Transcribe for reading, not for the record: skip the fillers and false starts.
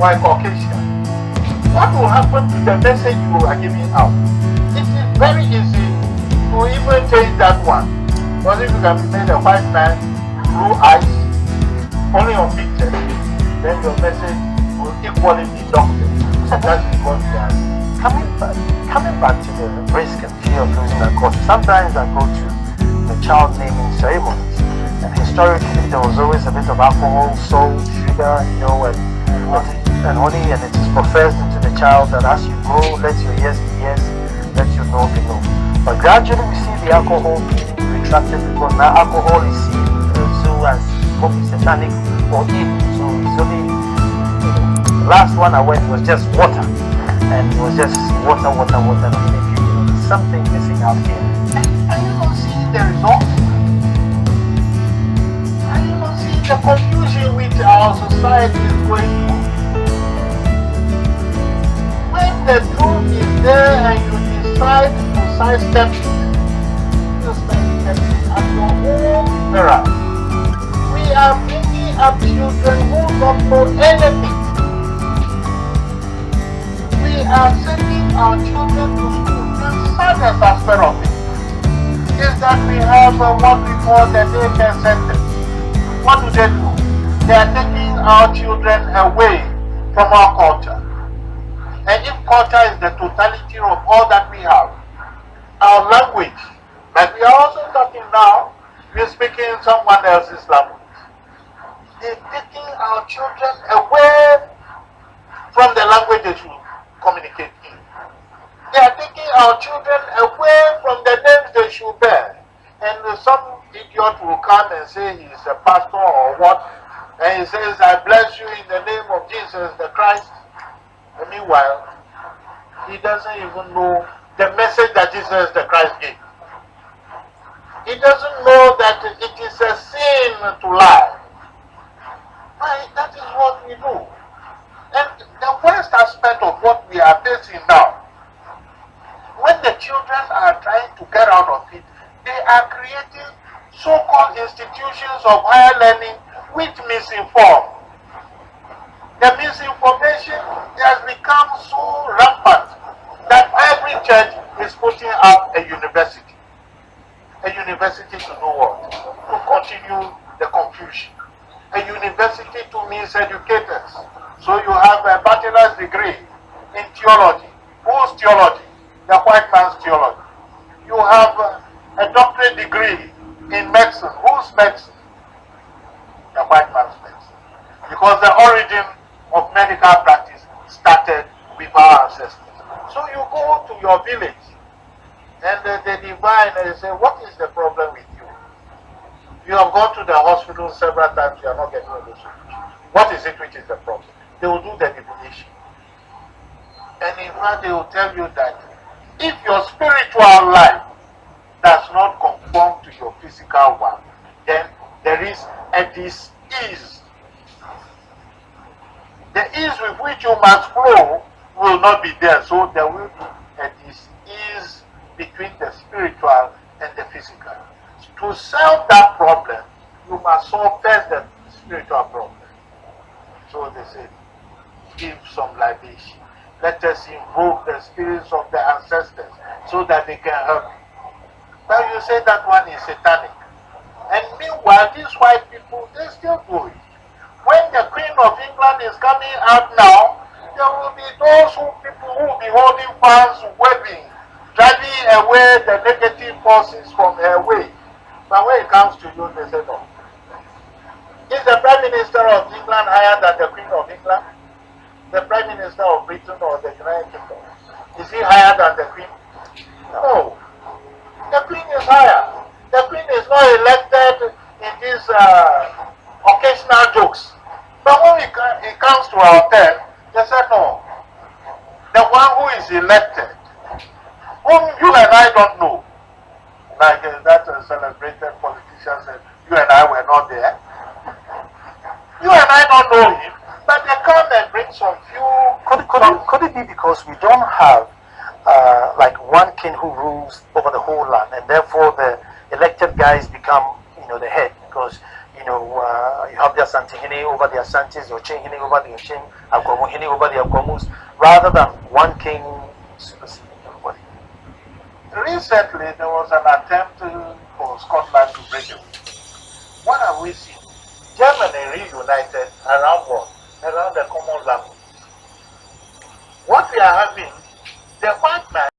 why Caucasian, what will happen to the message you are giving out? It is very easy to even change that one. Because if you can make a white man blue eyes only on pictures, then your message will equally be doctored. That's what we are. Coming back to the risk and fear of losing a cause, sometimes I go to the child naming ceremonies, and historically there was always a bit of alcohol, salt, sugar, you know, and honey, and it is professed into the child that as you grow, let your yes be yes, let your no be no. But gradually we see the alcohol being retracted because now alcohol is seen also as probably satanic or evil. So it's only, the last one I went was just water. And it was just water. I'm thinking, there's something missing out here. And you don't see the result. And you don't see the confusion which our society is going through. When the truth is there and you decide to sidestep it, you sidestep it at your own peril. We are bringing up children who don't know anything. We are sending our children to school. The saddest aspect of it is that we have what we call the daycare centers. What do? They are taking our children away from our culture. And if culture is the totality of all that we have, our language, but we are also talking now, we're speaking someone else's language. They're taking our children away from the language they should communicate in. They are taking our children away from the names they should bear. And some idiot will come and say he's a pastor or what, and he says, I bless you in the name of Jesus the Christ. And meanwhile, he doesn't even know the message that Jesus the Christ gave. He doesn't know that it is a sin to lie. Right? That is what we do. And the worst aspect of what we are facing now, when the children are trying to get out of it, they are creating so-called institutions of higher learning which misinform. The misinformation has become so rampant that every church is putting up a university. A university to do what? To continue the confusion. A university to means educators. So you have a bachelor's degree in theology. Whose theology? The white man's theology. You have a doctorate degree in medicine. Whose medicine? The white man's medicine. Because the origin of medical practice started with our ancestors. So you go to your village and the divine and say, what is the problem with you? You have gone to the hospital several times, you are not getting a solution. What is it which is the problem? They will do the divination. And in fact, they will tell you that if your spiritual life does not conform to your physical one, then there is a dis-ease. The ease with which you must flow will not be there, so there will be a dis-ease between the spiritual and the physical. To solve that problem, you must solve first the spiritual problem. So they say, give some libation. Let us invoke the spirits of the ancestors so that they can help you. But you say that one is satanic. And meanwhile, these white people, they still do it. When the Queen of England is coming out now, there will be those people who will be holding fans, waving, driving away the negative forces from her way. But when it comes to you, they say no. Is the Prime Minister of England higher than the Queen of England? The Prime Minister of Britain or the United Kingdom? Is he higher than the Queen? No. The Queen is higher. The Queen is not elected in these occasional jokes. But when it comes to our turn, they say no. The one who is elected, whom you and I don't know, like that celebrated politician said, you and I were not there. You and I don't know him, but they come and bring some few. Could it be because we don't have like one king who rules over the whole land, and therefore the elected guys become, the head, because you have the Asante Hene over the Asantes, the Ochin Hene over the Ochin, Akwamu Hene over the Akwamus, rather than one king superseding everybody. Recently, there was an attempt for Scotland to break away. What have we seen? Germany reunited around what? Around the common language. What we are having, the white man